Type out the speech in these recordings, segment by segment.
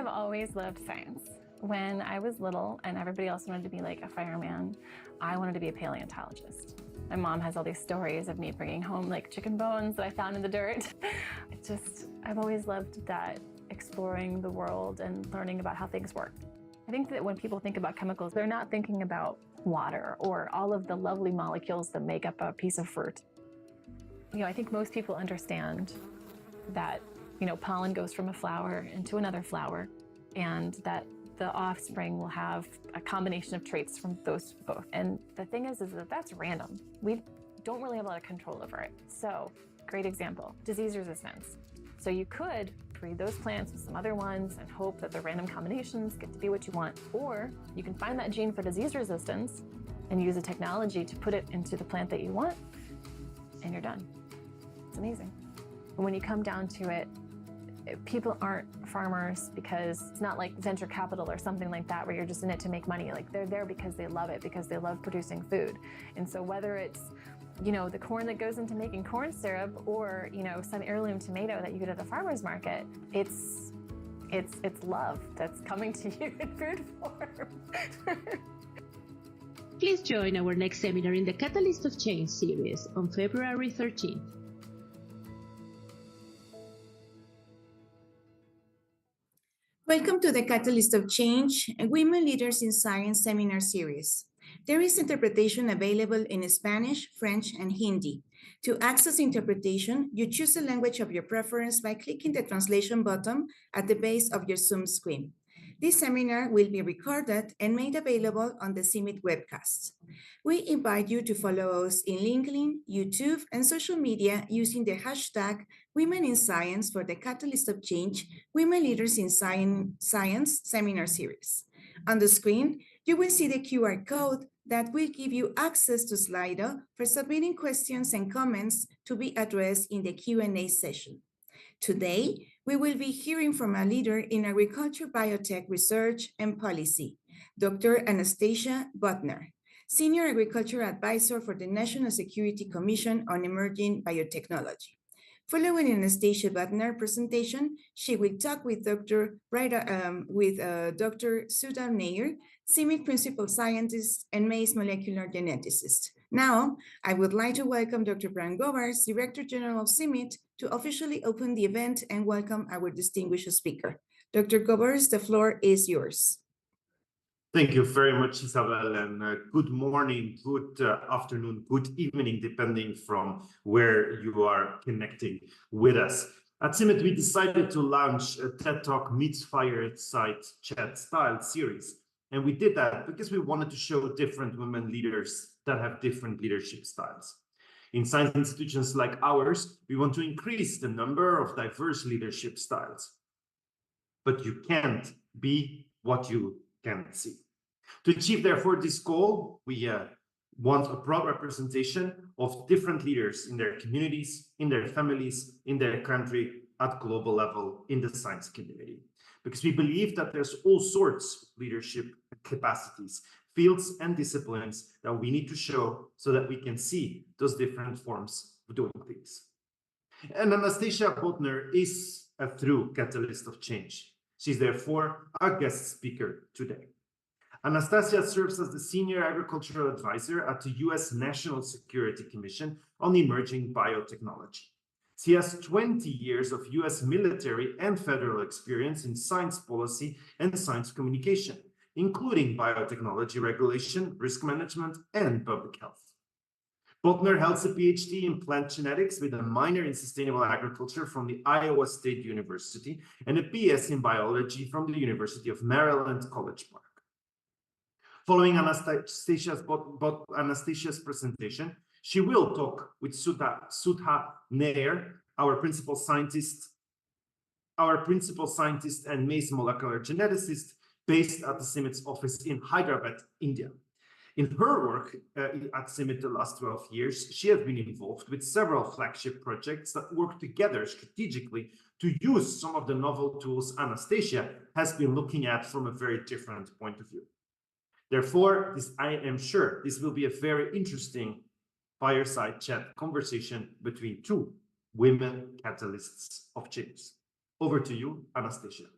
I've always loved science. When I was little and everybody else wanted to be like a fireman, I wanted to be a paleontologist. My mom has all these stories of me bringing home like chicken bones that I found in the dirt. I've always loved that, exploring the world and learning about how things work. I think that when people think about chemicals, they're not thinking about water or all of the lovely molecules that make up a piece of fruit. I think most people understand that, pollen goes from a flower into another flower, and that the offspring will have a combination of traits from those both. And the thing is that that's random. We don't really have a lot of control over it. So, great example, disease resistance. So you could breed those plants with some other ones and hope that the random combinations get to be what you want. Or you can find that gene for disease resistance and use a technology to put it into the plant that you want, and you're done. It's amazing. And when you come down to it, people aren't farmers because it's not like venture capital or something like that where you're just in it to make money. Like, they're there because they love it, because they love producing food. And so whether it's the corn that goes into making corn syrup or some heirloom tomato that you get at the farmer's market, it's love that's coming to you in food form. Please join our next seminar in the Catalyst of Change series on February 13th. Welcome to the Catalyst of Change, Women Leaders in Science seminar series. There is interpretation available in Spanish, French, and Hindi. To access interpretation, you choose the language of your preference by clicking the translation button at the base of your Zoom screen. This seminar will be recorded and made available on the CIMMYT webcast. We invite you to follow us in LinkedIn, YouTube, and social media using the hashtag Women in Science for the Catalyst of Change Women Leaders in Science seminar series. On the screen, you will see the QR code that will give you access to Slido for submitting questions and comments to be addressed in the Q&A session. Today, we will be hearing from a leader in agriculture biotech research and policy, Dr. Anastasia Bodnar, Senior Agriculture Advisor for the National Security Commission on Emerging Biotechnology. Following Anastasia Bodnar presentation, she will talk with Dr. Sudha Nair, CIMMYT Principal Scientist and maize molecular geneticist. Now, I would like to welcome Dr. Brian Govers, Director General of CIMMYT, to officially open the event and welcome our distinguished speaker. Dr. Govers, the floor is yours. Thank you very much, Isabel, and good morning, good afternoon, good evening, depending from where you are connecting with us. At CIMMYT, we decided to launch a TED Talk meets Fireside Chat style series. And we did that because we wanted to show different women leaders that have different leadership styles. In science institutions like ours, we want to increase the number of diverse leadership styles. But you can't be what you can't see. To achieve, therefore, this goal, we want a broad representation of different leaders in their communities, in their families, in their country, at global level, in the science community. Because we believe that there's all sorts of leadership capacities, fields and disciplines that we need to show so that we can see those different forms of doing things. And Anastasia Bodnar is a true catalyst of change. She's therefore our guest speaker today. Anastasia serves as the Senior Agricultural Advisor at the US National Security Commission on Emerging Biotechnology. She has 20 years of US military and federal experience in science policy and science communication, including biotechnology regulation, risk management, and public health. Bodnar holds a PhD in plant genetics with a minor in sustainable agriculture from the Iowa State University and a BS in biology from the University of Maryland, College Park. Following Anastasia's presentation, she will talk with Sudha Nair, our principal scientist and maize molecular geneticist based at the CIMMYT's office in Hyderabad, India. In her work at CIMMYT the last 12 years, she has been involved with several flagship projects that work together strategically to use some of the novel tools Anastasia has been looking at from a very different point of view. Therefore, I am sure this will be a very interesting fireside chat conversation between two women catalysts of change. Over to you, Anastasia.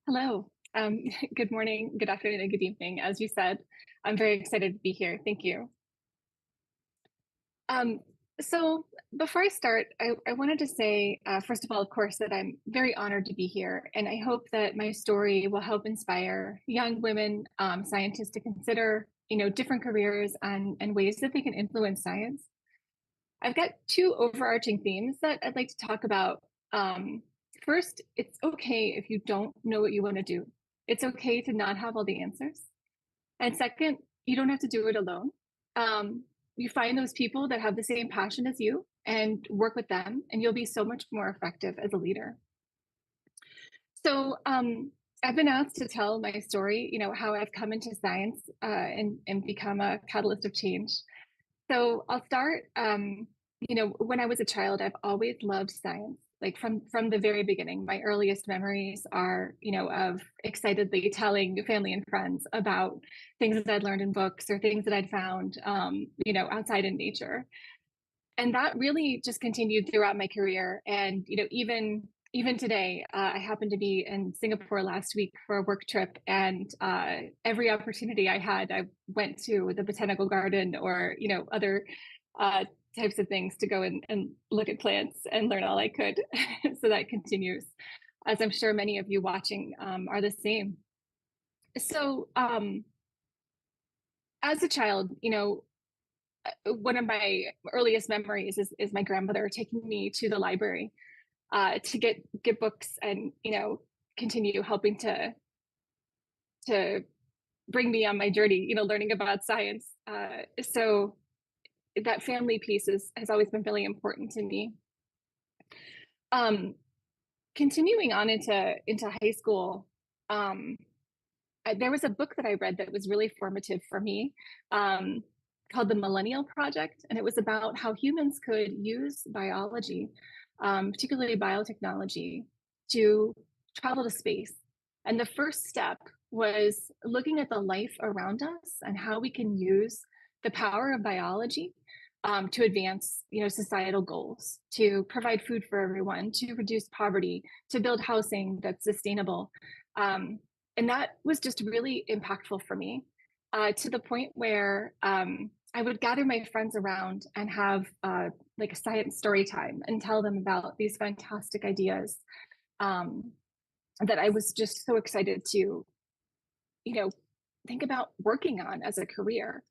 Hello. Good morning, good afternoon, and good evening. As you said, I'm very excited to be here. Thank you. Um, so before I start, I wanted to say, first of all, of course, that I'm very honored to be here, and I hope that my story will help inspire young women scientists to consider, different careers and ways that they can influence science. I've got two overarching themes that I'd like to talk about. Um, First, it's okay if you don't know what you want to do. It's okay to not have all the answers. And second, you don't have to do it alone. You find those people that have the same passion as you and work with them, and you'll be so much more effective as a leader. So, I've been asked to tell my story, how I've come into science and become a catalyst of change. So I'll start. When I was a child, I've always loved science. Like from the very beginning, my earliest memories are, of excitedly telling family and friends about things that I'd learned in books or things that I'd found, outside in nature. And that really just continued throughout my career. And even today, I happened to be in Singapore last week for a work trip, and every opportunity I had, I went to the botanical garden or other uh, types of things to go and look at plants and learn all I could. So that continues, as I'm sure many of you watching are the same. So as a child, one of my earliest memories is my grandmother taking me to the library to get books and continue helping to bring me on my journey, learning about science. So that family piece has always been really important to me. Um, Continuing on into high school, um, there was a book that I read that was really formative for me, um, called The Millennial Project, and it was about how humans could use biology, particularly biotechnology, to travel to space. And the first step was looking at the life around us and how we can use the power of biology to advance, societal goals, to provide food for everyone, to reduce poverty, to build housing that's sustainable. And that was just really impactful for me, to the point where I would gather my friends around and have like a science story time and tell them about these fantastic ideas um, that I was just so excited to, think about working on as a career.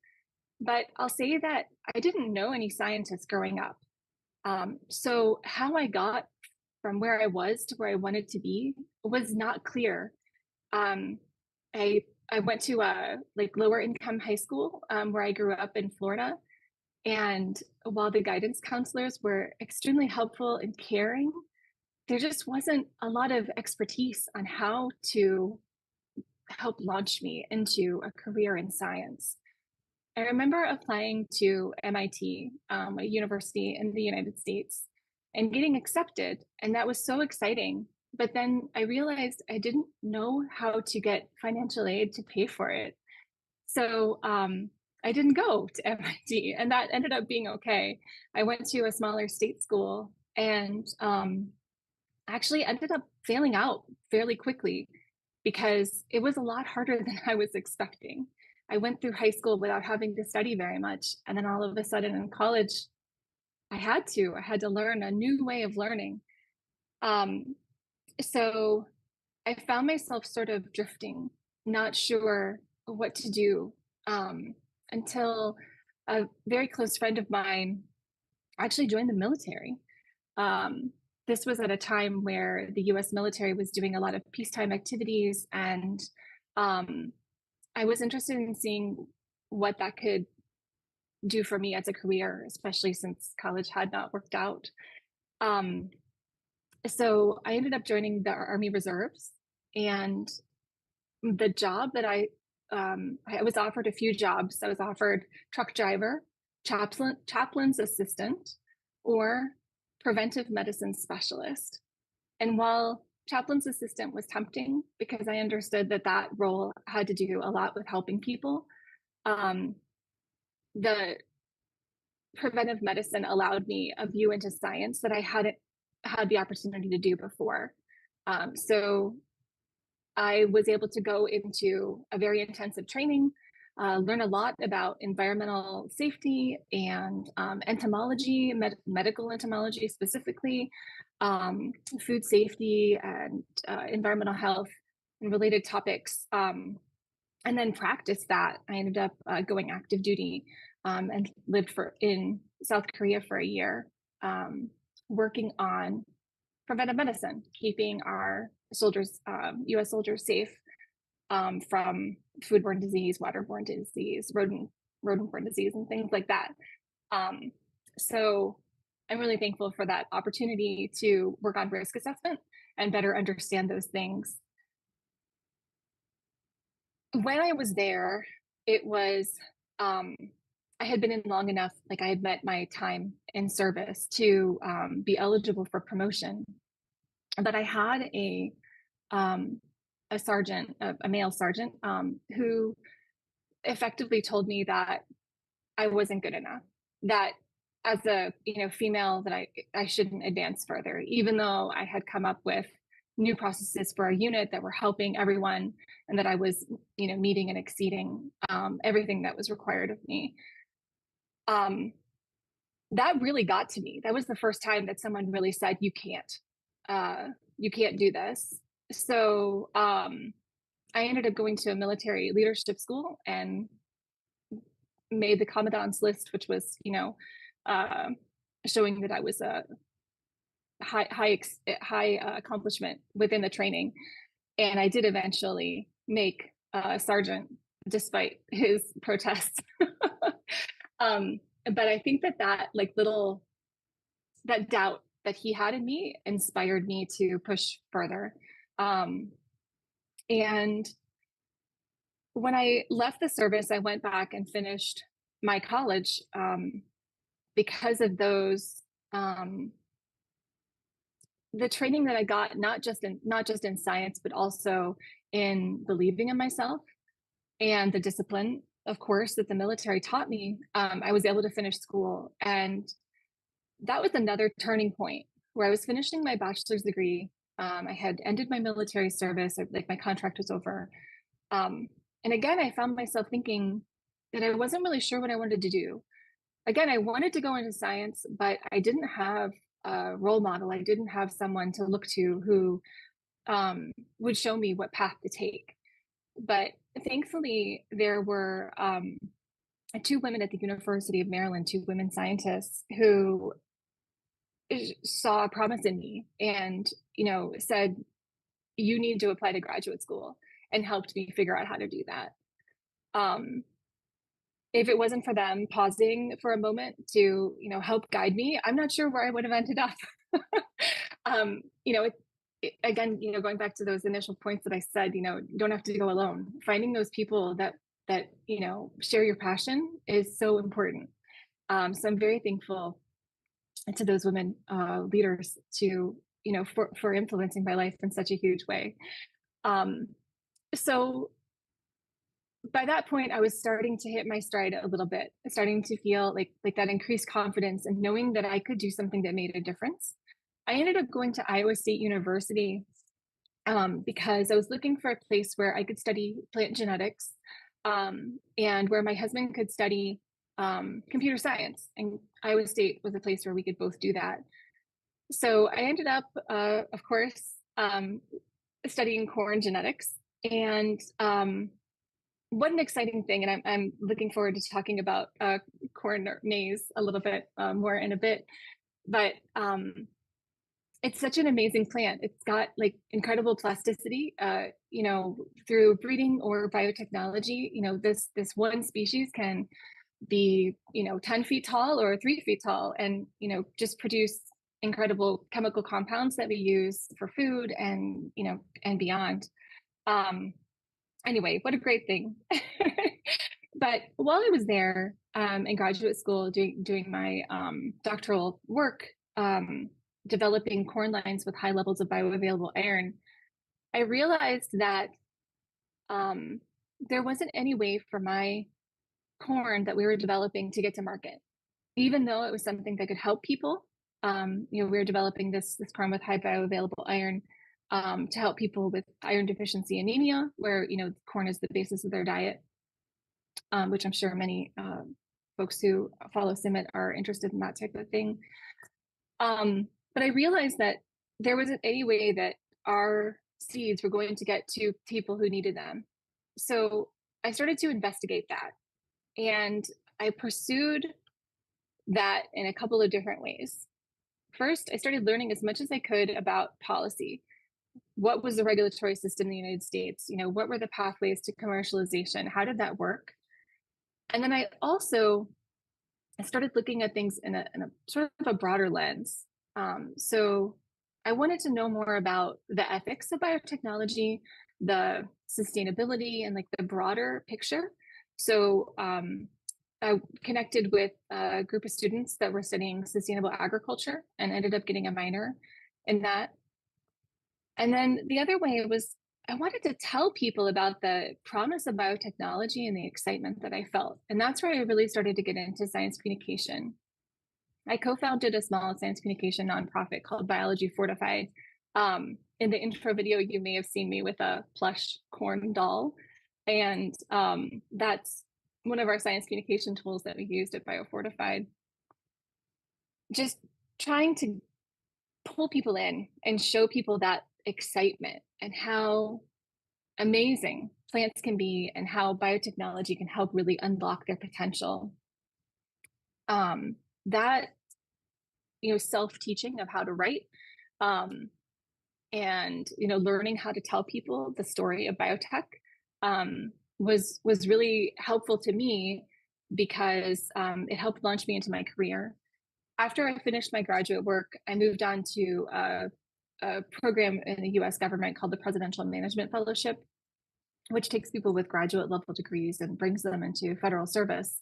But I'll say that I didn't know any scientists growing up. So how I got from where I was to where I wanted to be was not clear. Um, I went to a like lower income high school where I grew up in Florida, and while the guidance counselors were extremely helpful and caring, there just wasn't a lot of expertise on how to help launch me into a career in science. I remember applying to MIT, a university in the United States, and getting accepted. And that was so exciting. But then I realized I didn't know how to get financial aid to pay for it. So I didn't go to MIT, and that ended up being okay. I went to a smaller state school and actually ended up failing out fairly quickly because it was a lot harder than I was expecting. I went through high school without having to study very much. And then all of a sudden in college, I had to learn a new way of learning. Um, so I found myself sort of drifting, not sure what to do, until a very close friend of mine actually joined the military. Um, this was at a time where the US military was doing a lot of peacetime activities, and um, I was interested in seeing what that could do for me as a career, especially since college had not worked out. Um, so I ended up joining the Army Reserves, and the job that I was offered a few jobs. I was offered truck driver, chaplain's assistant, or preventive medicine specialist. And while chaplain's assistant was tempting because I understood that that role had to do a lot with helping people, um, the preventive medicine allowed me a view into science that I hadn't had the opportunity to do before. So I was able to go into a very intensive training, learn a lot about environmental safety and entomology, medical entomology specifically, food safety and environmental health and related topics. And then practice that. I ended up going active duty and lived in South Korea for a year, working on preventive medicine, keeping our soldiers, U.S. soldiers, safe from foodborne disease, waterborne disease, rodent-borne disease, and things like that. So I'm really thankful for that opportunity to work on risk assessment and better understand those things. When I was there, it was, I had been in long enough, like I had met my time in service to be eligible for promotion. But I had a sergeant, a male sergeant, who effectively told me that I wasn't good enough, that as a female that I shouldn't advance further, even though I had come up with new processes for a unit that were helping everyone and that I was meeting and exceeding everything that was required of me. That really got to me. That was the first time that someone really said, you can't do this. So I ended up going to a military leadership school and made the commandant's list, which was showing that I was a high accomplishment within the training. And I did eventually make a sergeant despite his protests. But I think that that doubt that he had in me inspired me to push further. And when I left the service, I went back and finished my college because of those the training that I got, not just in science, but also in believing in myself and the discipline, of course, that the military taught me. I was able to finish school, and that was another turning point where I was finishing my bachelor's degree. I had ended my military service, like my contract was over. And again, I found myself thinking that I wasn't really sure what I wanted to do. Again, I wanted to go into science, but I didn't have a role model. I didn't have someone to look to who would show me what path to take. But thankfully, there were two women at the University of Maryland, two women scientists who saw a promise in me and, said, you need to apply to graduate school, and helped me figure out how to do that. If it wasn't for them pausing for a moment to, help guide me, I'm not sure where I would have ended up. Again, going back to those initial points that I said, you don't have to go alone. Finding those people that share your passion is so important. So I'm very thankful to those women leaders to, for influencing my life in such a huge way. So by that point, I was starting to hit my stride a little bit, starting to feel like that increased confidence and knowing that I could do something that made a difference. I ended up going to Iowa State University because I was looking for a place where I could study plant genetics and where my husband could study computer science. And Iowa State was a place where we could both do that. So I ended up, of course, studying corn genetics. And what an exciting thing. And I'm looking forward to talking about corn or maize a little bit more in a bit. But it's such an amazing plant. It's got incredible plasticity, through breeding or biotechnology. This one species can be, 10 feet tall or 3 feet tall and, just produce incredible chemical compounds that we use for food and, and beyond. Anyway, what a great thing. But while I was there in graduate school doing my doctoral work, developing corn lines with high levels of bioavailable iron, I realized that there wasn't any way for my corn that we were developing to get to market, even though it was something that could help people. We were developing this corn with high bioavailable iron. to help people with iron deficiency anemia, where corn is the basis of their diet, which I'm sure many folks who follow CIMMYT are interested in that type of thing. But I realized that there wasn't any way that our seeds were going to get to people who needed them. So I started to investigate that, and I pursued that in a couple of different ways. First, I started learning as much as I could about policy. What was the regulatory system in the United States? What were the pathways to commercialization? How did that work? And then I started looking at things in a sort of a broader lens. So I wanted to know more about the ethics of biotechnology, the sustainability, and like the broader picture. So I connected with a group of students that were studying sustainable agriculture and ended up getting a minor in that. And then the other way was I wanted to tell people about the promise of biotechnology and the excitement that I felt. And that's where I really started to get into science communication. I co-founded a small science communication nonprofit called Biology Fortified. In the intro video, you may have seen me with a plush corn doll. And that's one of our science communication tools that we used at BioFortified. Just trying to pull people in and show people that excitement and how amazing plants can be and how biotechnology can help really unlock their potential. That self-teaching of how to write, and learning how to tell people the story of biotech was really helpful to me because it helped launch me into my career. After I finished my graduate work, I moved on to a program in the US government called the Presidential Management Fellowship, which takes people with graduate level degrees and brings them into federal service.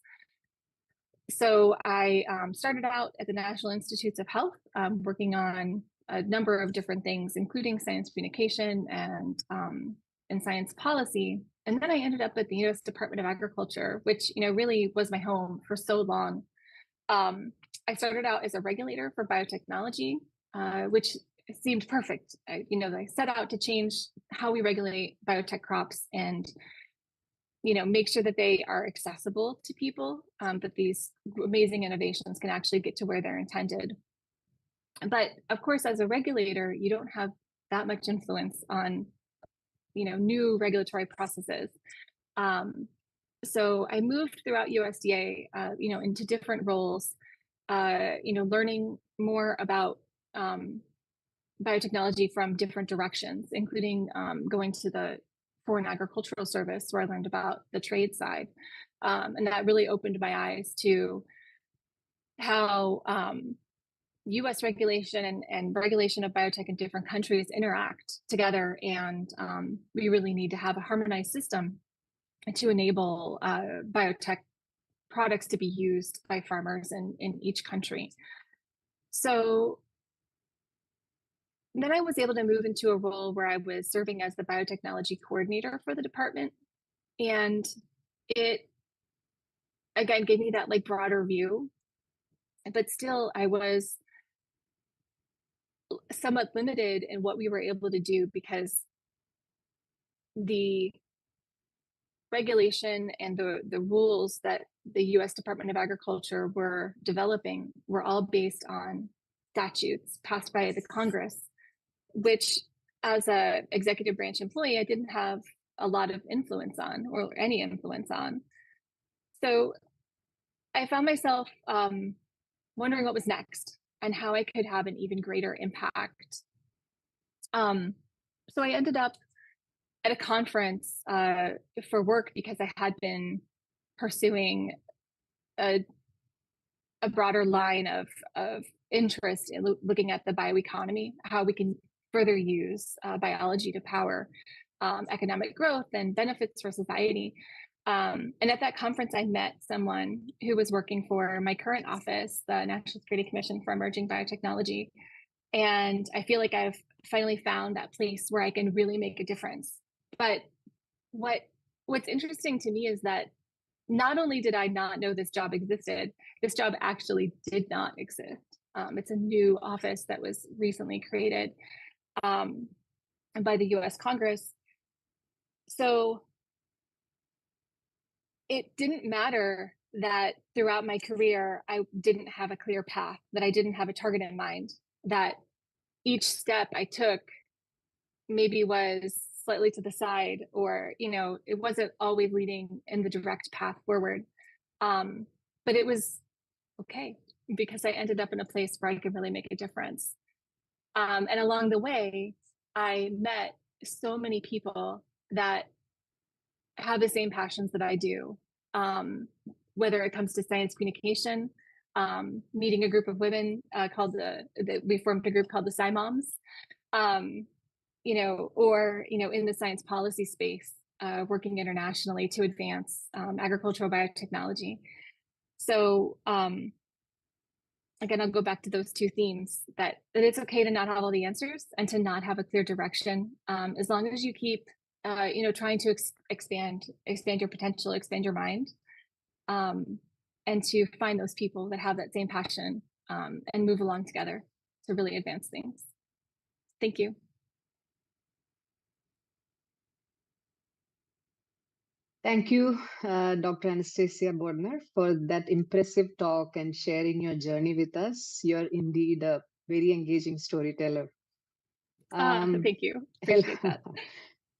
So I started out at the National Institutes of Health, working on a number of different things, including science communication and science policy. And then I ended up at the US Department of Agriculture, which really was my home for so long. I started out as a regulator for biotechnology, which seemed perfect. I set out to change how we regulate biotech crops and make sure that they are accessible to people, that these amazing innovations can actually get to where they're intended. But of course, as a regulator, you don't have that much influence on new regulatory processes. So I moved throughout USDA, into different roles, learning more about biotechnology from different directions, including going to the Foreign Agricultural Service, where I learned about the trade side. And that really opened my eyes to how US regulation and regulation of biotech in different countries interact together. And we really need to have a harmonized system to enable biotech products to be used by farmers in each country. So then I was able to move into a role where I was serving as the biotechnology coordinator for the department. And it, again, gave me that like broader view, but still I was somewhat limited in what we were able to do because the regulation and the rules that the US Department of Agriculture were developing were all based on statutes passed by the Congress, which as a executive branch employee, I didn't have a lot of influence on or any influence on. So I found myself wondering what was next and how I could have an even greater impact. So I ended up at a conference for work because I had been pursuing a broader line of interest in looking at the bioeconomy, how we can further use biology to power economic growth and benefits for society. And at that conference, I met someone who was working for my current office, the National Security Commission for Emerging Biotechnology. And I feel like I've finally found that place where I can really make a difference. But what's interesting to me is that not only did I not know this job existed, this job actually did not exist. It's a new office that was recently created. by the US Congress. So it didn't matter that throughout my career, I didn't have a clear path, that I didn't have a target in mind, that each step I took maybe was slightly to the side, or, it wasn't always leading in the direct path forward. But it was okay because I ended up in a place where I could really make a difference. And along the way, I met so many people that have the same passions that I do, whether it comes to science communication, meeting a group of women we formed a group called the Sci Moms, or, in the science policy space, working internationally to advance agricultural biotechnology. So, again, I'll go back to those two themes that it's okay to not have all the answers and to not have a clear direction, as long as you keep trying to expand your potential, expand your mind, and to find those people that have that same passion, and move along together to really advance things. Thank you. Thank you, Dr. Anastasia Bodnar, for that impressive talk and sharing your journey with us. You're indeed a very engaging storyteller. Thank you. Appreciate that.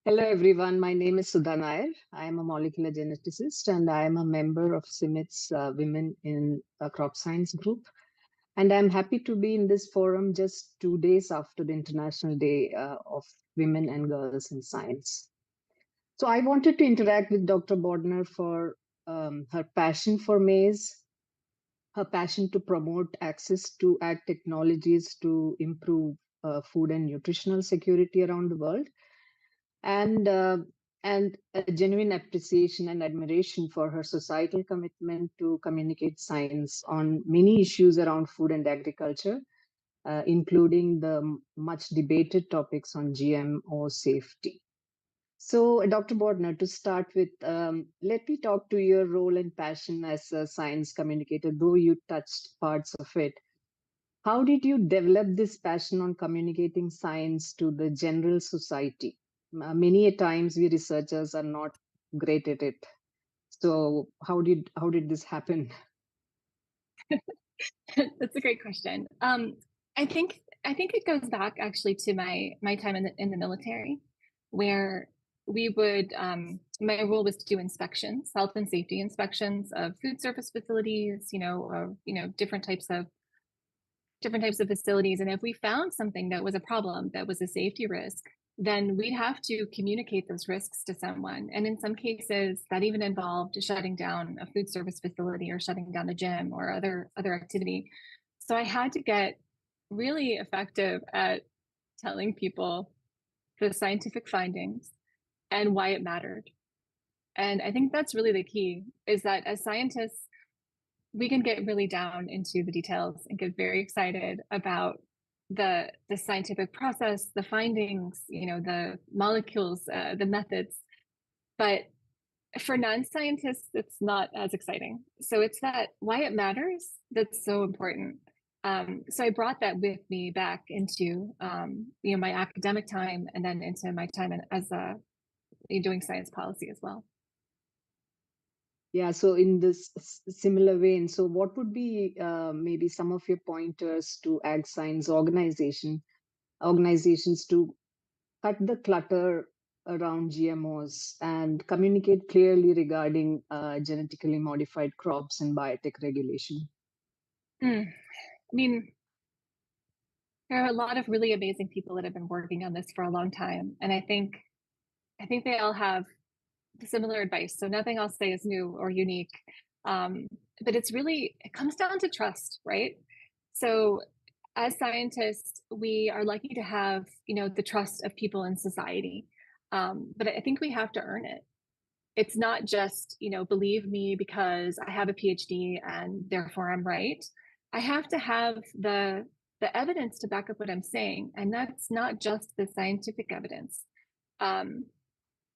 Hello, everyone. My name is Sudha Nair. I am a molecular geneticist, and I am a member of CIMIT's Women in Crop Science group. And I'm happy to be in this forum just 2 days after the International Day of Women and Girls in Science. So I wanted to interact with Dr. Bodnar for her passion for maize, her passion to promote access to ag technologies to improve food and nutritional security around the world, and a genuine appreciation and admiration for her societal commitment to communicate science on many issues around food and agriculture, including the much debated topics on GMO safety. So, Dr. Bodnar, to start with, let me talk to your role and passion as a science communicator, though you touched parts of it. How did you develop this passion on communicating science to the general society? Many a times we researchers are not great at it. So how did this happen? That's a great question. I think it goes back actually to my time in the military, where we would my role was to do inspections, health and safety inspections of food service facilities, different types of facilities. And if we found something that was a problem, that was a safety risk, then we'd have to communicate those risks to someone. And in some cases, that even involved shutting down a food service facility or shutting down a gym or other activity. So I had to get really effective at telling people the scientific findings and why it mattered. And I think that's really the key, is that as scientists, we can get really down into the details and get very excited about the scientific process, the findings, the molecules, the methods. But for non-scientists, it's not as exciting. So it's that why it matters that's so important. So I brought that with me back into my academic time, and then into my time as doing science policy as well. Yeah, so in this similar vein, so what would be maybe some of your pointers to ag science organizations to cut the clutter around GMOs and communicate clearly regarding genetically modified crops and biotech regulation? I mean, there are a lot of really amazing people that have been working on this for a long time, and I think they all have similar advice. So nothing I'll say is new or unique, but it comes down to trust, right? So as scientists, we are lucky to have the trust of people in society, but I think we have to earn it. It's not just believe me because I have a PhD and therefore I'm right. I have to have the evidence to back up what I'm saying, and that's not just the scientific evidence.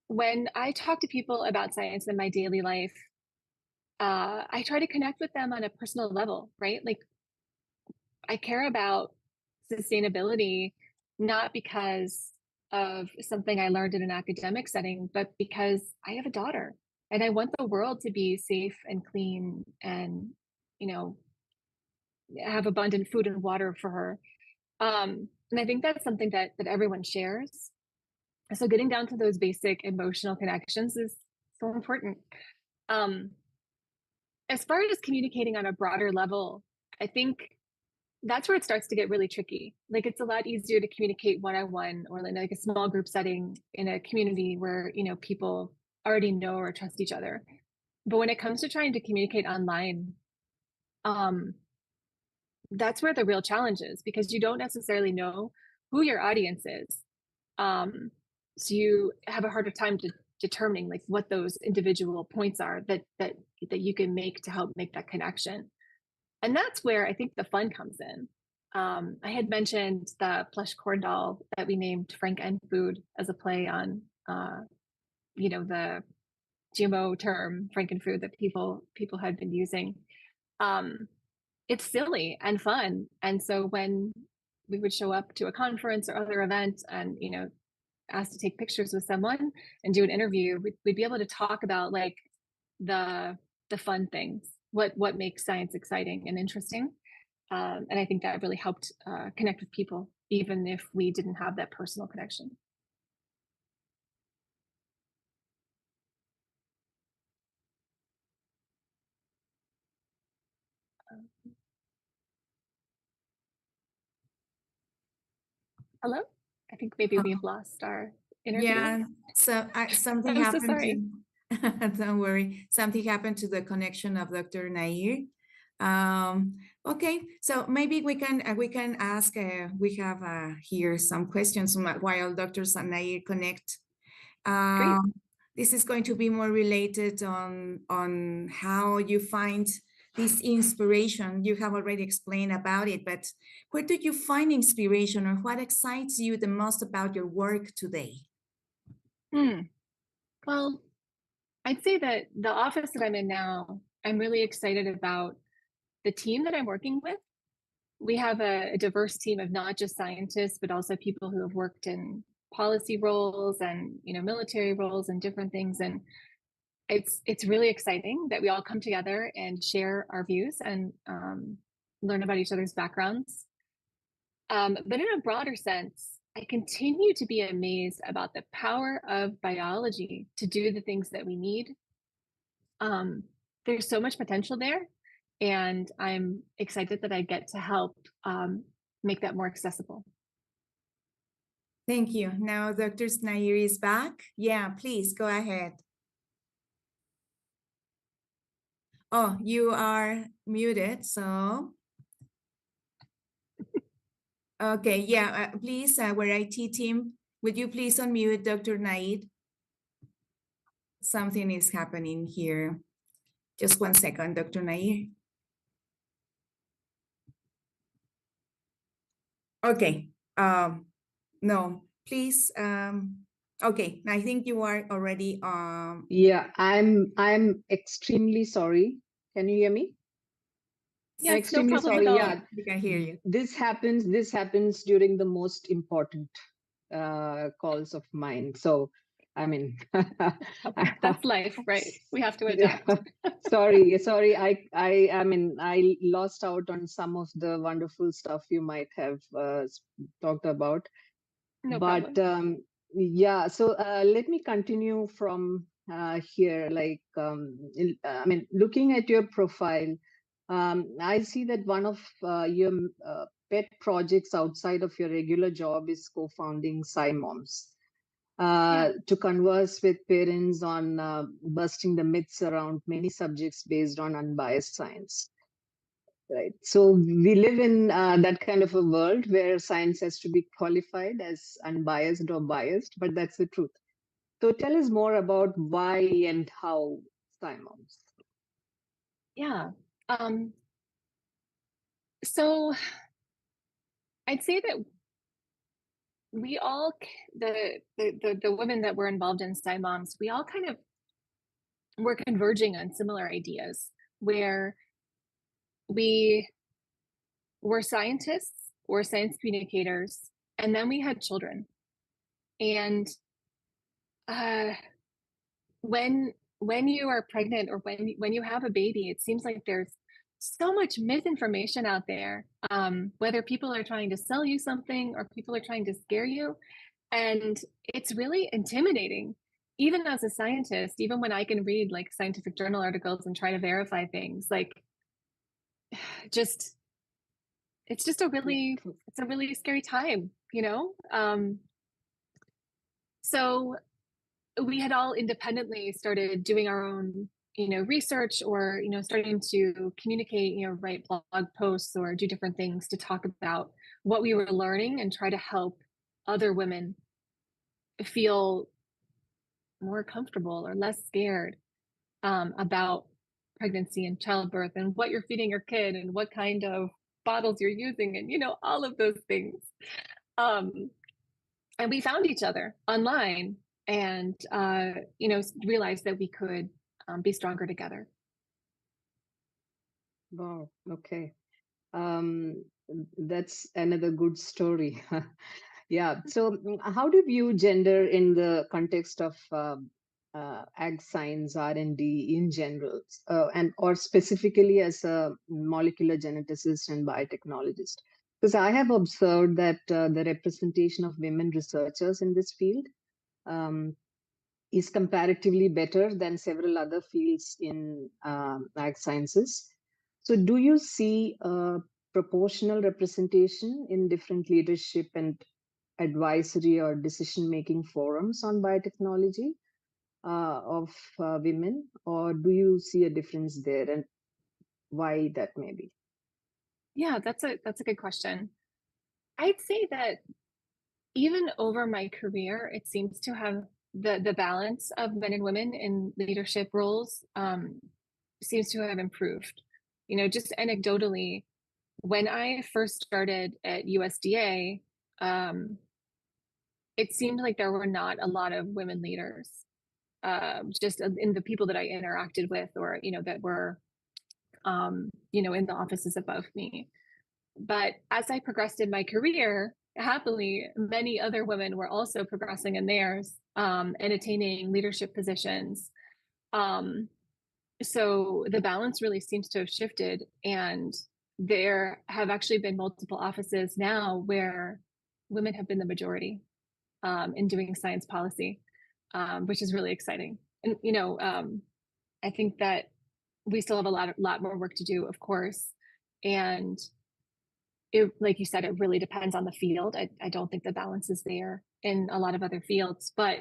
When I talk to people about science in my daily life, I try to connect with them on a personal level, right? Like, I care about sustainability not because of something I learned in an academic setting, but because I have a daughter and I want the world to be safe and clean and, you know, have abundant food and water for her. And I think that's something that everyone shares. So getting down to those basic emotional connections is so important. Um, as far as communicating on a broader level, I think that's where it starts to get really tricky. Like it's a lot easier to communicate one-on-one or in like a small group setting in a community where, you know, people already know or trust each other. But when it comes to trying to communicate online, um, that's where the real challenge is because you don't necessarily know who your audience is. So you have a harder time determining like what those individual points are that you can make to help make that connection. And that's where I think the fun comes in. I had mentioned the plush corn doll that we named Frank and Food as a play on, you know, the GMO term Frankenfood that people had been using. Um, it's silly and fun, and so when we would show up to a conference or other event, and you know, asked to take pictures with someone and do an interview, we'd be able to talk about like the fun things, what makes science exciting and interesting, and I think that really helped connect with people, even if we didn't have that personal connection. Hello? I think maybe we've lost our interview. Yeah, so something I'm so happened sorry. to, don't worry, something happened to the connection of Dr. Nair. Okay, so maybe we can ask, we have here some questions while Dr. Nair connect. Great. This is going to be more related on how you find this inspiration. You have already explained about it, but where do you find inspiration or what excites you the most about your work today? Well, I'd say that the office that I'm in now, I'm really excited about the team that I'm working with. We have a diverse team of not just scientists, but also people who have worked in policy roles and you know military roles and different things. And it's really exciting that we all come together and share our views and learn about each other's backgrounds. But in a broader sense, I continue to be amazed about the power of biology to do the things that we need. Um, there's so much potential there, and I'm excited that I get to help make that more accessible. Thank you. Now Dr. Nair is back. Yeah, please go ahead. Oh, you are muted, so. Okay, yeah, please, our IT team, would you please unmute Dr. Naid? Something is happening here. Just 1 second, Dr. Nair. Okay, no, please, okay, I think you are already, Yeah, I'm extremely sorry. Can you hear me? Yeah, I'm it's no extremely problem at sorry. all. Yeah, we can hear you. this happens during the most important calls of mine. So, I mean, That's life, right? We have to adapt. sorry. I mean, I lost out on some of the wonderful stuff you might have talked about. No But problem. yeah, so let me continue from here. Like, I mean, looking at your profile, I see that one of your pet projects outside of your regular job is co-founding SciMoms to converse with parents on busting the myths around many subjects based on unbiased science. Right. So we live in that kind of a world where science has to be qualified as unbiased or biased, but that's the truth. So tell us more about why and how SciMoms. Yeah. So I'd say that we all, the women that were involved in SciMoms, we all kind of were converging on similar ideas where we were scientists or science communicators, and then we had children. And uh, when you are pregnant or when you have a baby, it seems like there's so much misinformation out there. Whether people are trying to sell you something or people are trying to scare you, and it's really intimidating. Even as a scientist, even when I can read like scientific journal articles and try to verify things, like just it's just a really it's a really scary time, you know? So we had all independently started doing our own, research or, starting to communicate, write blog posts or do different things to talk about what we were learning and try to help other women feel more comfortable or less scared about pregnancy and childbirth and what you're feeding your kid and what kind of bottles you're using and, all of those things. Um, and we found each other online and realized that we could be stronger together. Wow. Okay. Um, that's another good story. Yeah. So, how do you view gender in the context of ag science, R&D in general, and or specifically as a molecular geneticist and biotechnologist? Because I have observed that the representation of women researchers in this field um, is comparatively better than several other fields in ag sciences. So, do you see a proportional representation in different leadership and advisory or decision making forums on biotechnology of women, or do you see a difference there, and why that may be? Yeah, that's a good question. I'd say that even over my career, it seems to have the balance of men and women in leadership roles seems to have improved. Just anecdotally, when I first started at USDA, um, it seemed like there were not a lot of women leaders, just in the people that I interacted with, or that were, in the offices above me. But as I progressed in my career, happily, many other women were also progressing in theirs and attaining leadership positions. Um, so the balance really seems to have shifted, and there have actually been multiple offices now where women have been the majority in doing science policy, which is really exciting. And I think that we still have a lot more work to do, of course, and like you said, it really depends on the field. I don't think the balance is there in a lot of other fields, but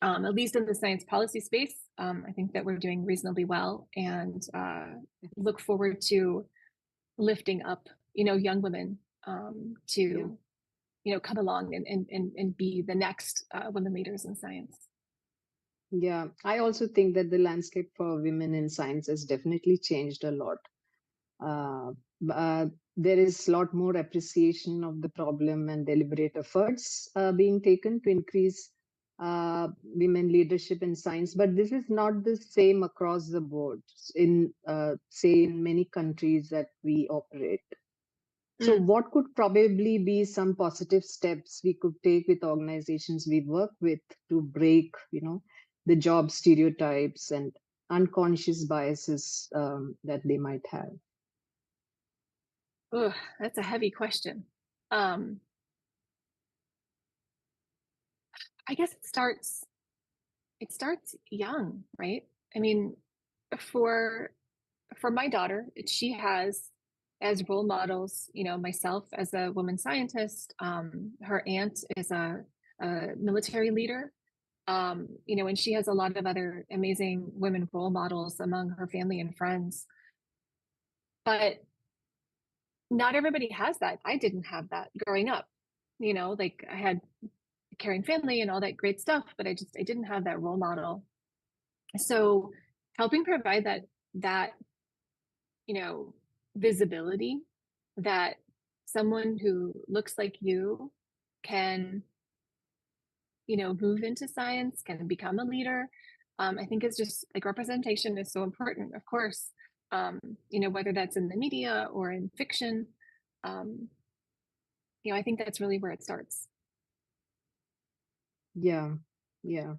at least in the science policy space, I think that we're doing reasonably well, and look forward to lifting up, young women to, come along and be the next women leaders in science. Yeah, I also think that the landscape for women in science has definitely changed a lot. Uh, there is a lot more appreciation of the problem and deliberate efforts being taken to increase women leadership in science. But this is not the same across the board in, say, in many countries that we operate. So, what could probably be some positive steps we could take with organizations we work with to break, the job stereotypes and unconscious biases that they might have? Oh, that's a heavy question. Um, I guess it starts young, right? I mean, for for my daughter, she has as role models, myself as a woman scientist. Her aunt is a military leader, and she has a lot of other amazing women role models among her family and friends. But not everybody has that. I didn't have that growing up. Like I had a caring family and all that great stuff, but I didn't have that role model. So helping provide that visibility, that someone who looks like you can move into science, can become a leader. I think it's just like representation is so important, of course. Whether that's in the media or in fiction. um, I think that's really where it starts. Yeah, yeah.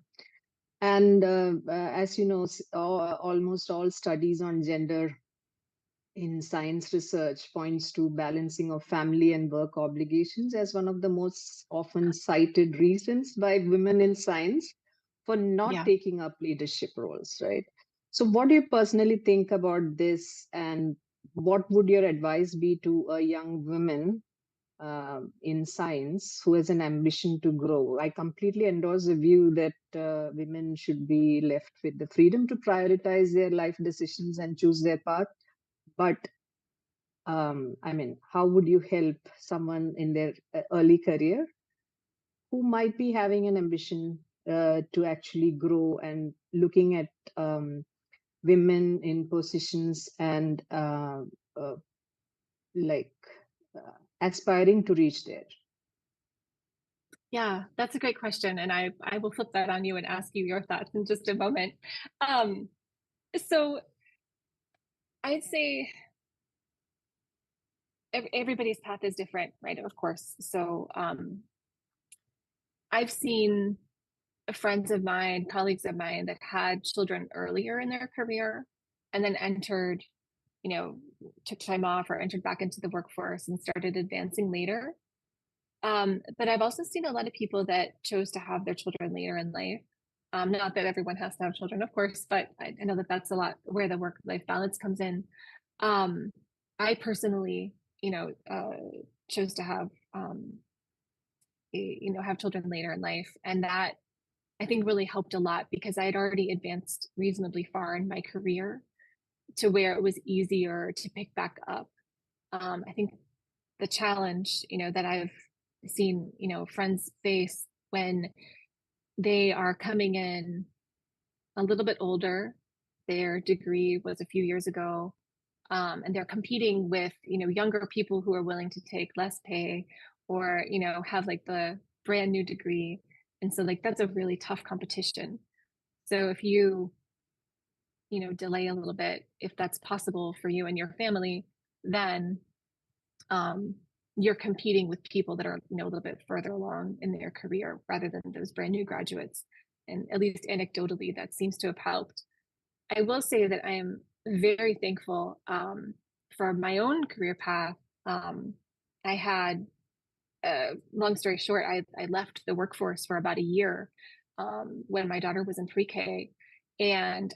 And as you know, almost all studies on gender in science research points to balancing of family and work obligations as one of the most often cited reasons by women in science for not Yeah. taking up leadership roles, right? So what do you personally think about this, and what would your advice be to a young woman in science who has an ambition to grow? I completely endorse the view that women should be left with the freedom to prioritize their life decisions and choose their path. But I mean, how would you help someone in their early career who might be having an ambition to actually grow and looking at women in positions and uh, like aspiring to reach there? Yeah, that's a great question. And I will flip that on you and ask you your thoughts in just a moment. Um, so I'd say everybody's path is different, right? Of course. So I've seen friends of mine, colleagues of mine that had children earlier in their career and then entered, you know, took time off or entered back into the workforce and started advancing later. But I've also seen a lot of people that chose to have their children later in life. Not that everyone has to have children, of course, but I know that that's a lot where the work-life balance comes in. Um, I personally, chose to have, have children later in life, and that I think really helped a lot because I had already advanced reasonably far in my career to where it was easier to pick back up. I think the challenge, that I've seen, friends face when they are coming in a little bit older, their degree was a few years ago, and they're competing with, younger people who are willing to take less pay or, have like the brand new degree. And so like that's a really tough competition. So if you, delay a little bit, if that's possible for you and your family, then um, you're competing with people that are a little bit further along in their career rather than those brand new graduates. And at least anecdotally, that seems to have helped. I will say that I am very thankful for my own career path. I had, long story short, I left the workforce for about a year when my daughter was in pre-K, and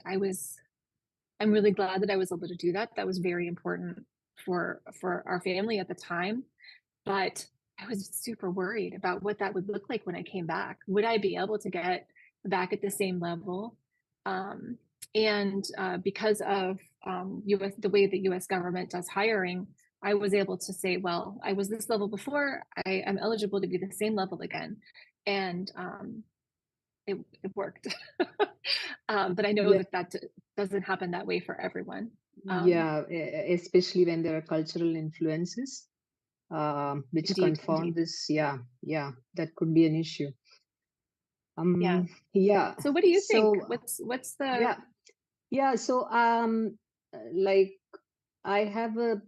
I'm really glad that I was able to do that. That was very important for our family at the time. But I was super worried about what that would look like when I came back. Would I be able to get back at the same level? Um, and because of the way the U.S. government does hiring, I was able to say, well, I was this level before. I am eligible to be the same level again, and it worked. But I know Yeah, that doesn't happen that way for everyone. yeah, especially when there are cultural influences which Indeed, confound indeed. this. Yeah, yeah, that could be an issue. Yeah. Yeah. So what do you think? So What's the yeah, yeah. So like I have a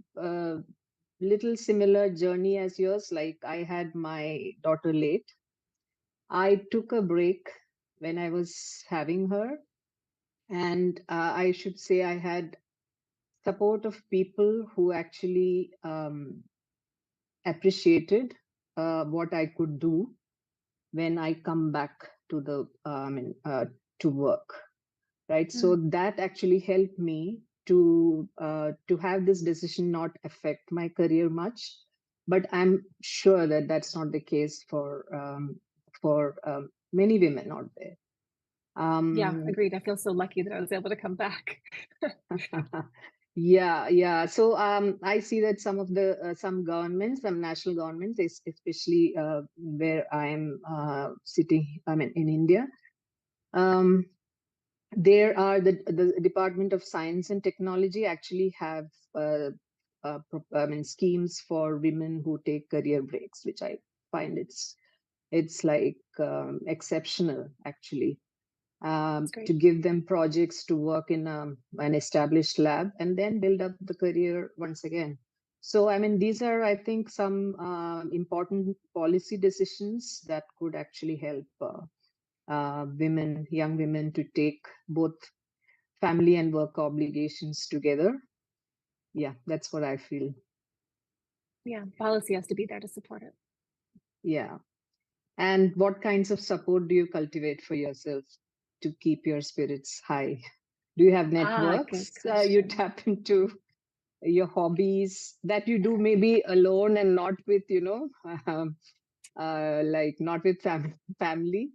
little similar journey as yours. Like I had my daughter late. I took a break when I was having her, and I should say I had support of people who actually appreciated what I could do when I come back to the to work, right? So Mm, that actually helped me to have this decision not affect my career much. But I'm sure that that's not the case for many women out there. yeah, Um, agreed. I feel so lucky that I was able to come back. yeah, yeah. So I see that some governments, some national governments, especially where I'm sitting, I mean in India, um, there are the Department of Science and Technology actually have I mean schemes for women who take career breaks, which I find it's like exceptional actually, That's great. to give them projects to work in an established lab and then build up the career once again. So, I mean, these are, I think, some important policy decisions that could actually help. young women to take both family and work obligations together. Yeah, that's what I feel. Yeah, policy has to be there to support it. Yeah. And what kinds of support do you cultivate for yourself to keep your spirits high? Do you have Good networks you question. tap into, your hobbies that you do maybe alone and not with, like not with family,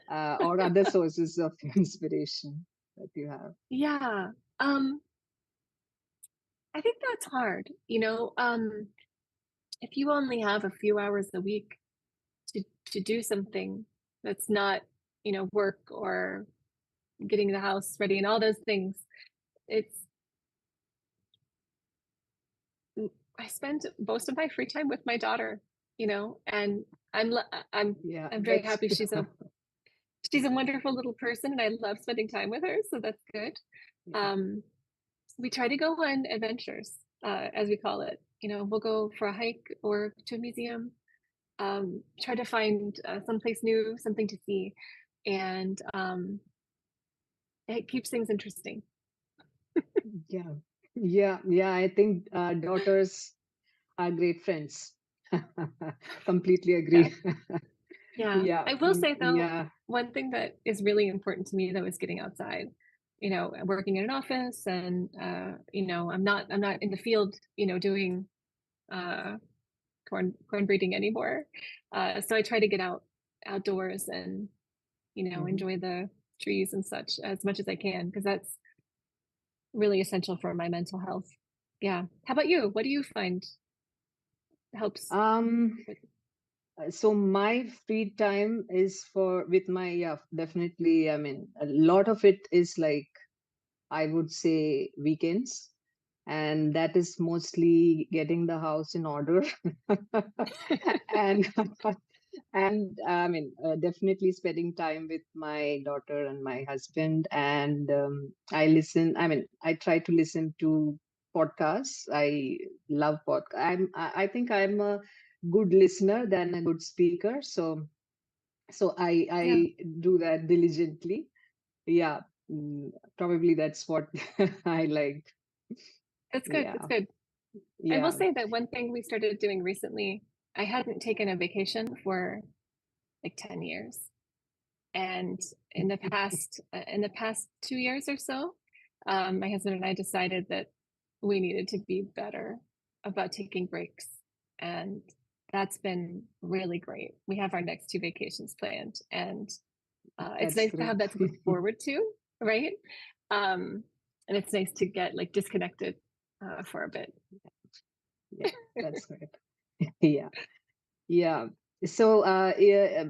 or other sources of inspiration that you have? Yeah. I think that's hard. If you only have a few hours a week to do something that's not, work or getting the house ready and all those things, it's I spend most of my free time with my daughter, and I'm I'm Yeah, I'm very that's happy she's a wonderful little person and I love spending time with her, so that's good. yeah. Um, we try to go on adventures, as we call it. We'll go for a hike or to a museum, try to find someplace new, something to see, and it keeps things interesting. Yeah, yeah. I think daughters are great friends. Completely Yeah, agree. yeah. Yeah, I will say though, yeah. one thing that is really important to me though is getting outside. Working in an office, and I'm not in the field, doing uh, corn breeding anymore. So I try to get outdoors and Mhm. enjoy the trees and such as much as I can, because that's really essential for my mental health. Yeah. How about you? What do you find helps Um, with? so my free time is for with my, yeah, definitely. I mean, a lot of it is like, I would say, weekends, and that is mostly getting the house in order. and and I mean, definitely spending time with my daughter and my husband. And I mean, I try to listen to podcasts. I love podcasts. I think I'm a good listener than a good speaker. So Yeah, I do that diligently. Yeah, probably that's what I like. that's good. That's Yeah, good. I will yeah. say that one thing we started doing recently, I hadn't taken a vacation for like 10 years. And in the past 2 years or so, my husband and I decided that we needed to be better about taking breaks, and that's been really great. We have our next two vacations planned, and it's That's nice to have great. that to look forward to, right? Um, and it's nice to get like disconnected for a bit. Yeah, that's great. Yeah, yeah. So, yeah,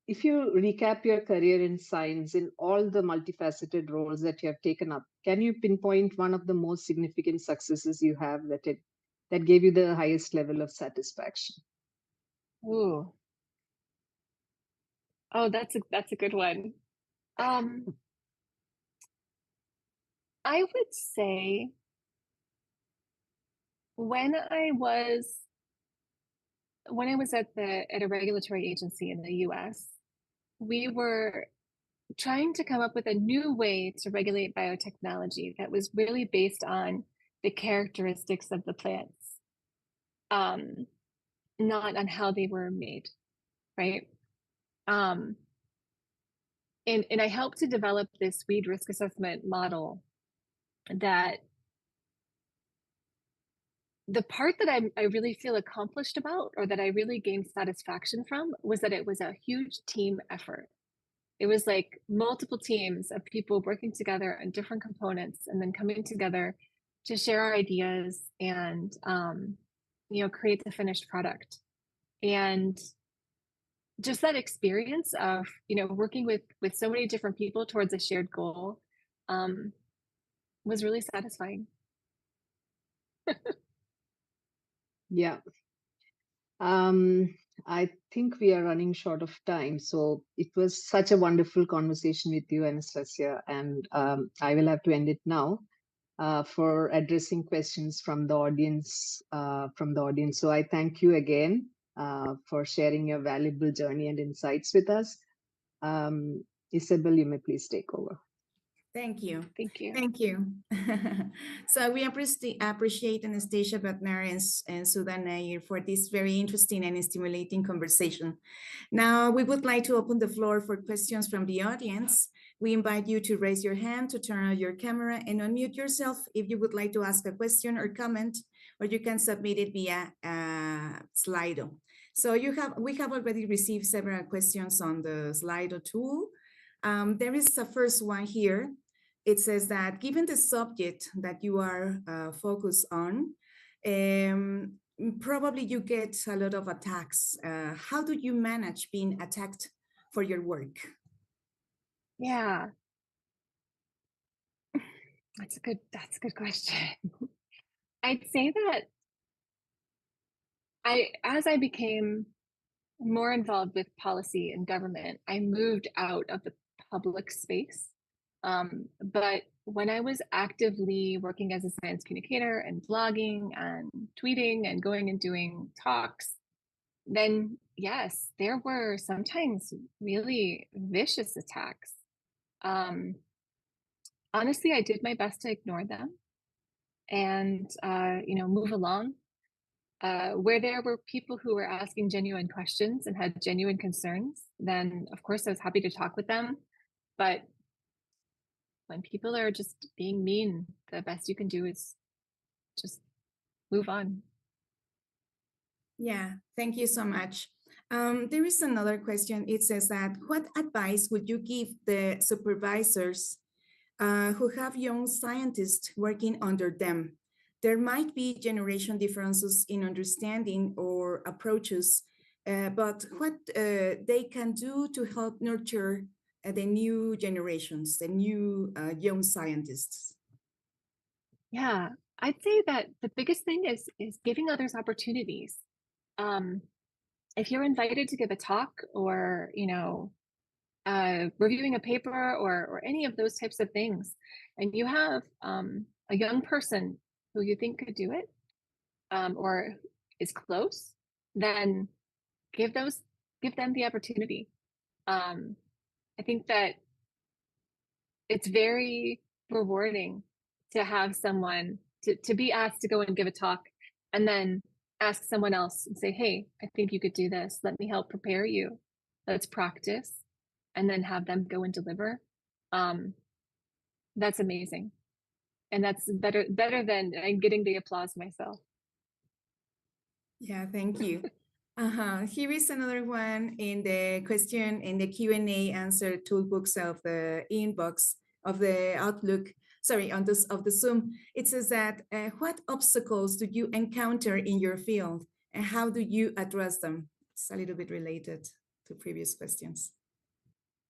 if you recap your career in science in all the multifaceted roles that you have taken up, can you pinpoint one of the most significant successes you have that gave you the highest level of satisfaction? Ooh, oh, that's a good one. Um, I would say when I was at a regulatory agency in the US, we were trying to come up with a new way to regulate biotechnology that was really based on the characteristics of the plants, um, not on how they were made, right? Um, and I helped to develop this weed risk assessment model that the part that I really feel accomplished about, or that I really gained satisfaction from, was that it was a huge team effort. It was like multiple teams of people working together on different components and then coming together to share our ideas and create the finished product. And just that experience of working with so many different people towards a shared goal um, was really satisfying. Yeah. I think we are running short of time. So it was such a wonderful conversation with you, Anastasia, and I will have to end it now for addressing questions from the audience. So I thank you again for sharing your valuable journey and insights with us. Isabel, you may please take over. Thank you. Thank you. Thank you. So we appreciate Anastasia Bodnar and Sudan Nair for this very interesting and stimulating conversation. Now we would like to open the floor for questions from the audience. We invite you to raise your hand, to turn on your camera and unmute yourself if you would like to ask a question or comment, or you can submit it via Slido. So we have already received several questions on the Slido tool. There is a first one here. It says that given the subject that you are focused on, probably you get a lot of attacks. How do you manage being attacked for your work? Yeah. That's a good question. I'd say that as I became more involved with policy and government, I moved out of the public space. But when I was actively working as a science communicator and blogging and tweeting and going and doing talks, then yes, there were sometimes really vicious attacks. Honestly, I did my best to ignore them and move along. Where there were people who were asking genuine questions and had genuine concerns, then of course I was happy to talk with them. But when people are just being mean, the best you can do is just move on. Yeah, thank you so much. There is another question. It says that, what advice would you give the supervisors who have young scientists working under them? There might be generation differences in understanding or approaches, but what they can do to help nurture the new generations, the new young scientists? Yeah, I'd say that the biggest thing is giving others opportunities. If you're invited to give a talk or reviewing a paper or any of those types of things, and you have a young person who you think could do it or is close, then give them the opportunity. I think that it's very rewarding to have someone to be asked to go and give a talk and then ask someone else and say, hey, I think you could do this. Let me help prepare you. Let's practice, and then have them go and deliver. That's amazing. And that's better than getting the applause myself. Yeah, thank you. Here is another one in the question in the Q&A answer toolbox of the inbox of the Outlook, sorry, of the Zoom. It says that, what obstacles do you encounter in your field and how do you address them? It's a little bit related to previous questions.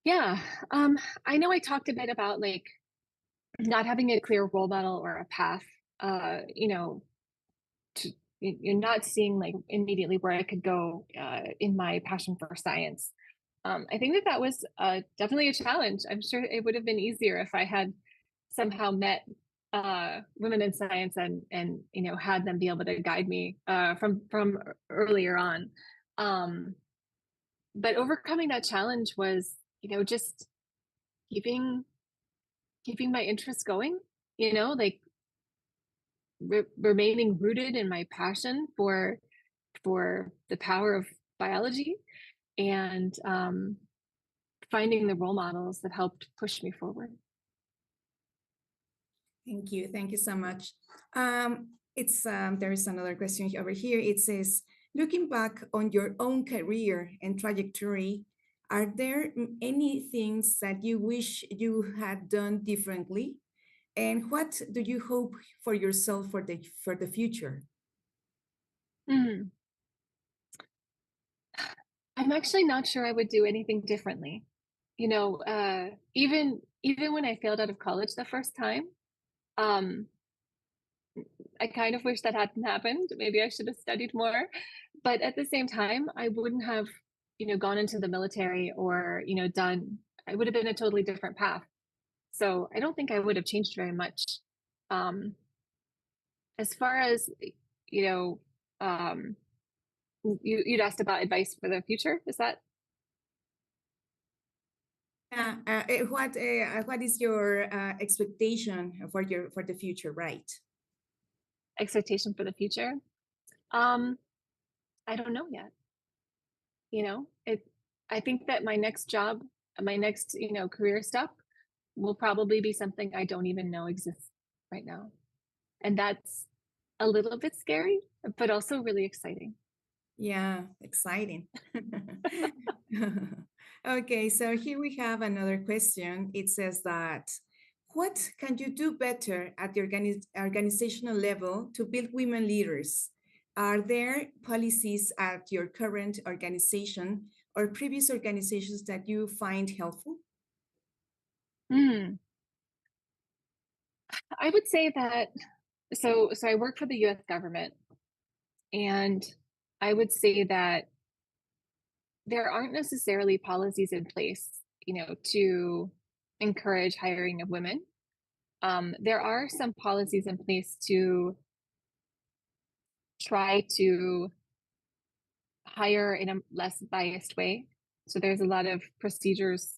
Yeah, I know I talked a bit about like not having a clear role model or a path, you're not seeing like immediately where I could go in my passion for science. I think that was definitely a challenge. I'm sure it would have been easier if I had somehow met women in science and had them be able to guide me from earlier on. But overcoming that challenge was just keeping my interest going. Like remaining rooted in my passion for the power of biology and finding the role models that helped push me forward. Thank you. Thank you so much. There is another question over here. It says, looking back on your own career and trajectory, are there any things that you wish you had done differently? And what do you hope for yourself for the future? I'm actually not sure I would do anything differently. Even when I failed out of college the first time, I kind of wish that hadn't happened. Maybe I should have studied more. But at the same time, I wouldn't have, gone into the military or, I would have been a totally different path. So I don't think I would have changed very much. As far as, you'd asked about advice for the future, is that? Yeah. What is your expectation for the future? Right. Expectation for the future? I don't know yet. You know, I think that my next job, my next, career step will probably be something I don't even know exists right now. And that's a little bit scary, but also really exciting. Yeah, exciting. Okay, so here we have another question. It says that, what can you do better at the organizational level to build women leaders? Are there policies at your current organization or previous organizations that you find helpful? Hmm. I would say that so I work for the US government, and I would say that there aren't necessarily policies in place, to encourage hiring of women. There are some policies in place to try to hire in a less biased way. So there's a lot of procedures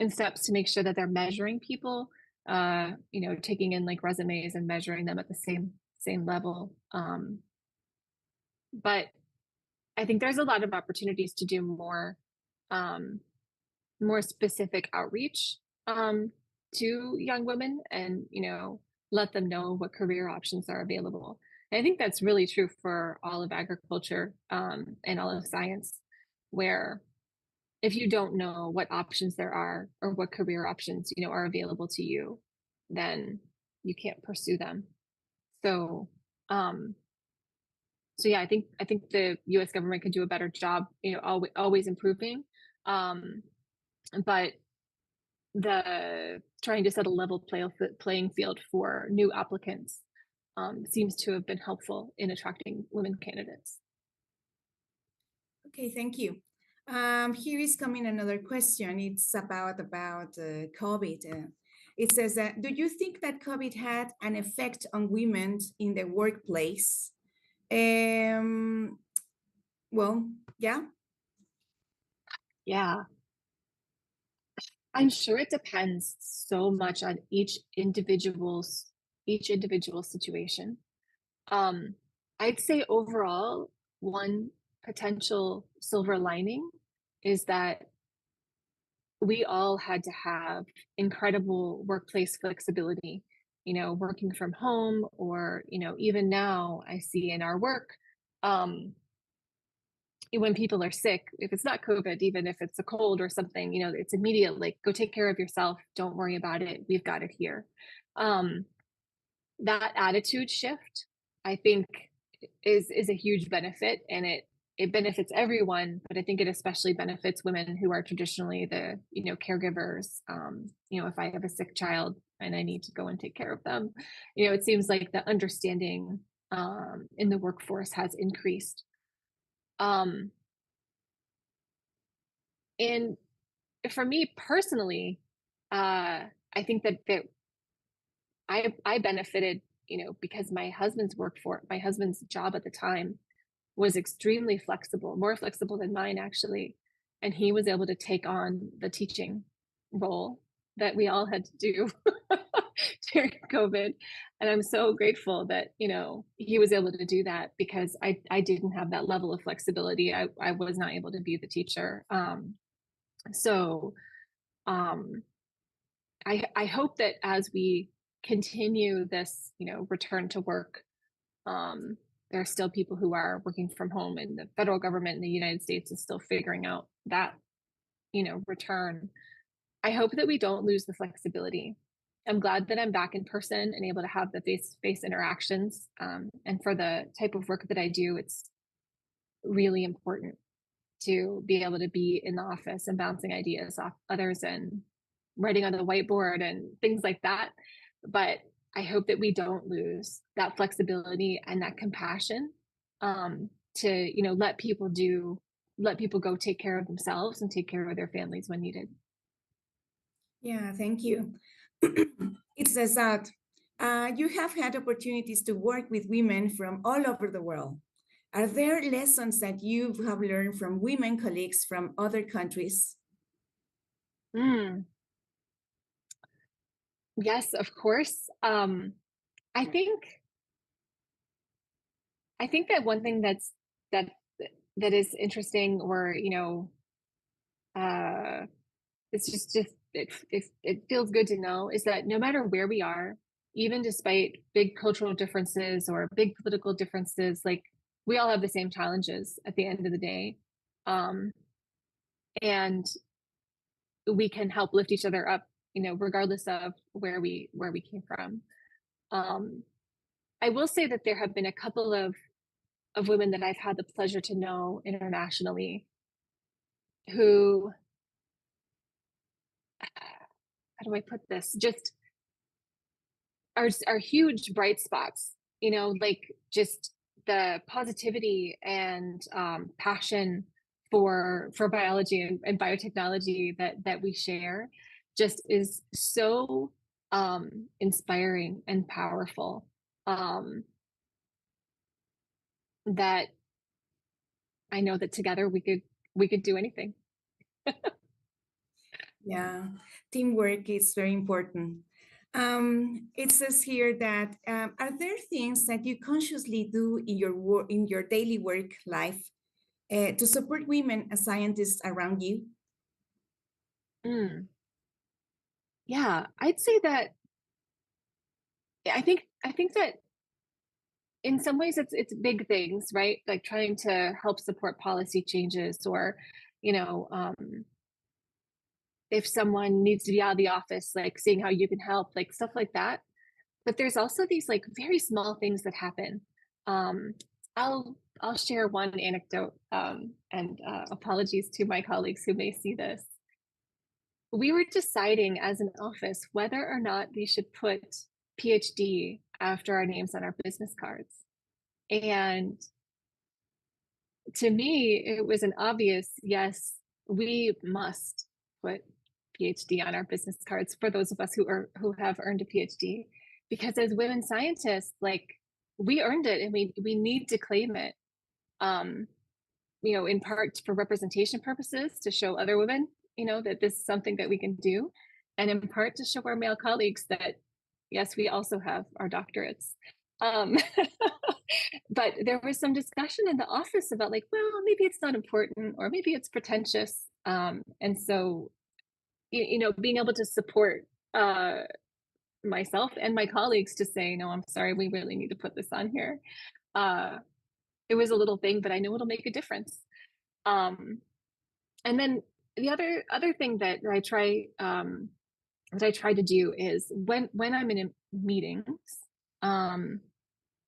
and steps to make sure that they're measuring people, taking in like resumes and measuring them at the same level. But I think there's a lot of opportunities to do um, more specific outreach to young women, and let them know what career options are available. And I think that's really true for all of agriculture and all of science, where if you don't know what options there are or what career options are available to you, then you can't pursue them. So um, so yeah, I think the U.S. government could do a better job, always improving. Um, but the trying to set a level playing field for new applicants seems to have been helpful in attracting women candidates. Okay, thank you. Here is coming another question. It's about COVID. It says that, do you think that COVID had an effect on women in the workplace? Well, yeah. Yeah, I'm sure it depends so much on each individual situation. Um, I'd say overall, one potential silver lining is that we all had to have incredible workplace flexibility, working from home, or, even now I see in our work, um, when people are sick, if it's not COVID, even if it's a cold or something, it's immediate, like, go take care of yourself. Don't worry about it. We've got it here. Um, that attitude shift, I think, is a huge benefit, and it benefits everyone, but I think it especially benefits women who are traditionally the caregivers. If I have a sick child and I need to go and take care of them, it seems like the understanding in the workforce has increased. Um, and for me personally, I think that I benefited, because my husband's job at the time was extremely flexible, more flexible than mine actually. And he was able to take on the teaching role that we all had to do during COVID. And I'm so grateful that, he was able to do that, because I didn't have that level of flexibility. I was not able to be the teacher. So um, I hope that as we continue this, return to work, there are still people who are working from home, and the federal government in the United States is still figuring out that, return. I hope that we don't lose the flexibility. I'm glad that I'm back in person and able to have the face-to-face interactions. And for the type of work that I do, it's really important to be able to be in the office and bouncing ideas off others and writing on the whiteboard and things like that. But I hope that we don't lose that flexibility and that compassion, to let people go take care of themselves and take care of their families when needed. Yeah, thank you. It says that you have had opportunities to work with women from all over the world. Are there lessons that you have learned from women colleagues from other countries? Mm, yes, of course. I think that one thing that that is interesting, or uh, it's just it feels good to know, is that no matter where we are, even despite big cultural differences or big political differences, like we all have the same challenges at the end of the day, um, and we can help lift each other up, regardless of where we came from. Um, I will say that there have been a couple of women that I've had the pleasure to know internationally who, how do I put this? Just are huge bright spots, like just the positivity and passion for biology and biotechnology that we share just is so inspiring and powerful, um, that I know that together we could do anything. Yeah, teamwork is very important. It says here that are there things that you consciously do in your work, in your daily work life, to support women as scientists around you? Mm, yeah, I'd say that. I think that in some ways it's big things, right? Like trying to help support policy changes, or you know um, if someone needs to be out of the office, like seeing how you can help, like stuff like that. But there's also these like very small things that happen. um, I'll share one anecdote, and apologies to my colleagues who may see this. We were deciding as an office whether or not we should put PhD after our names on our business cards. And to me, it was an obvious yes, we must put PhD on our business cards for those of us who have earned a PhD, because as women scientists, like we earned it and we need to claim it. Um, in part for representation purposes, to show other women, that this is something that we can do, and in part to show our male colleagues that yes, we also have our doctorates. Um, but there was some discussion in the office about like, well, maybe it's not important, or maybe it's pretentious. And so, being able to support myself and my colleagues to say, no, I'm sorry, we really need to put this on here. Uh, it was a little thing, but I know it'll make a difference. Um, and then the other thing that I try to do is when I'm in meetings, um,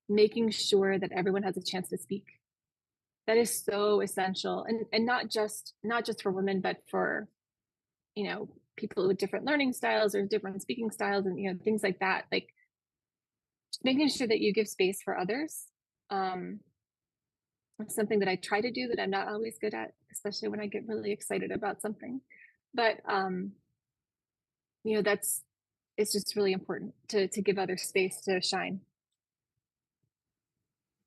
making sure that everyone has a chance to speak. That is so essential, and not just for women, but for people with different learning styles or different speaking styles, and things like that. Like making sure that you give space for others. Um, it's something that I try to do that I'm not always good at, especially when I get really excited about something. But that's it's just really important to give others space to shine.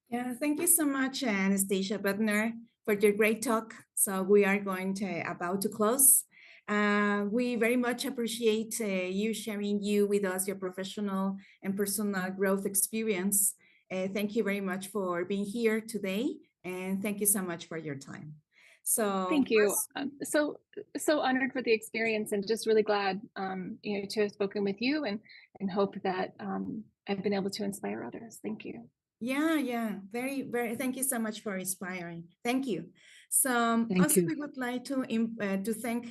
Yeah, thank you so much, Anastasia Bodnar, for your great talk. So we are going to about to close. We very much appreciate you sharing with us your professional and personal growth experience. Thank you very much for being here today, and thank you so much for your time. So Thank you. So honored for the experience, and just really glad to have spoken with you, and hope that I've been able to inspire others. Thank you. yeah, very, very. Thank you so much for inspiring. Thank you. So Thank also you. we would like to thank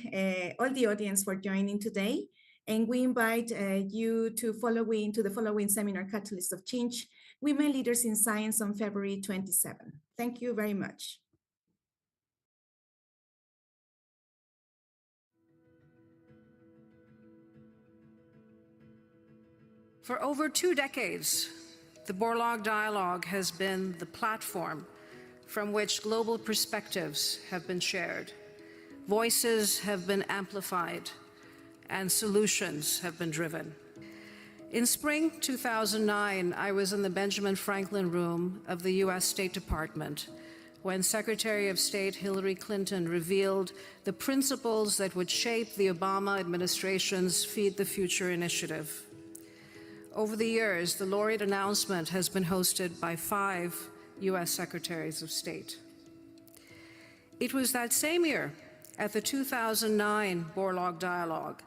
all the audience for joining today, and we invite you to the following seminar, Catalyst of Change: Women Leaders in Science, on February 27. Thank you very much. For over 2 decades, the Borlaug Dialogue has been the platform from which global perspectives have been shared, voices have been amplified, and solutions have been driven. In spring 2009, I was in the Benjamin Franklin Room of the US State Department when Secretary of State Hillary Clinton revealed the principles that would shape the Obama administration's Feed the Future initiative. Over the years, the laureate announcement has been hosted by 5 U.S. Secretaries of State. It was that same year, at the 2009 Borlaug Dialogue,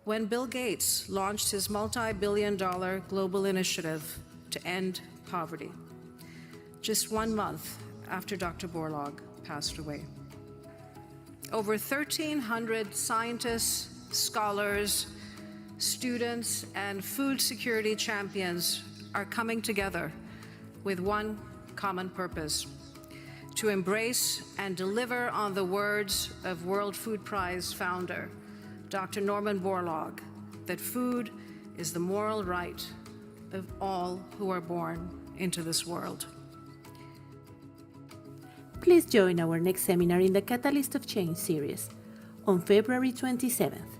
when Bill Gates launched his multi-billion-dollar global initiative to end poverty, just 1 month after Dr. Borlaug passed away. Over 1,300 scientists, scholars, students, and food security champions are coming together with one common purpose: to embrace and deliver on the words of World Food Prize founder, Dr. Norman Borlaug, that food is the moral right of all who are born into this world. Please join our next seminar in the Catalyst of Change series on February 27th.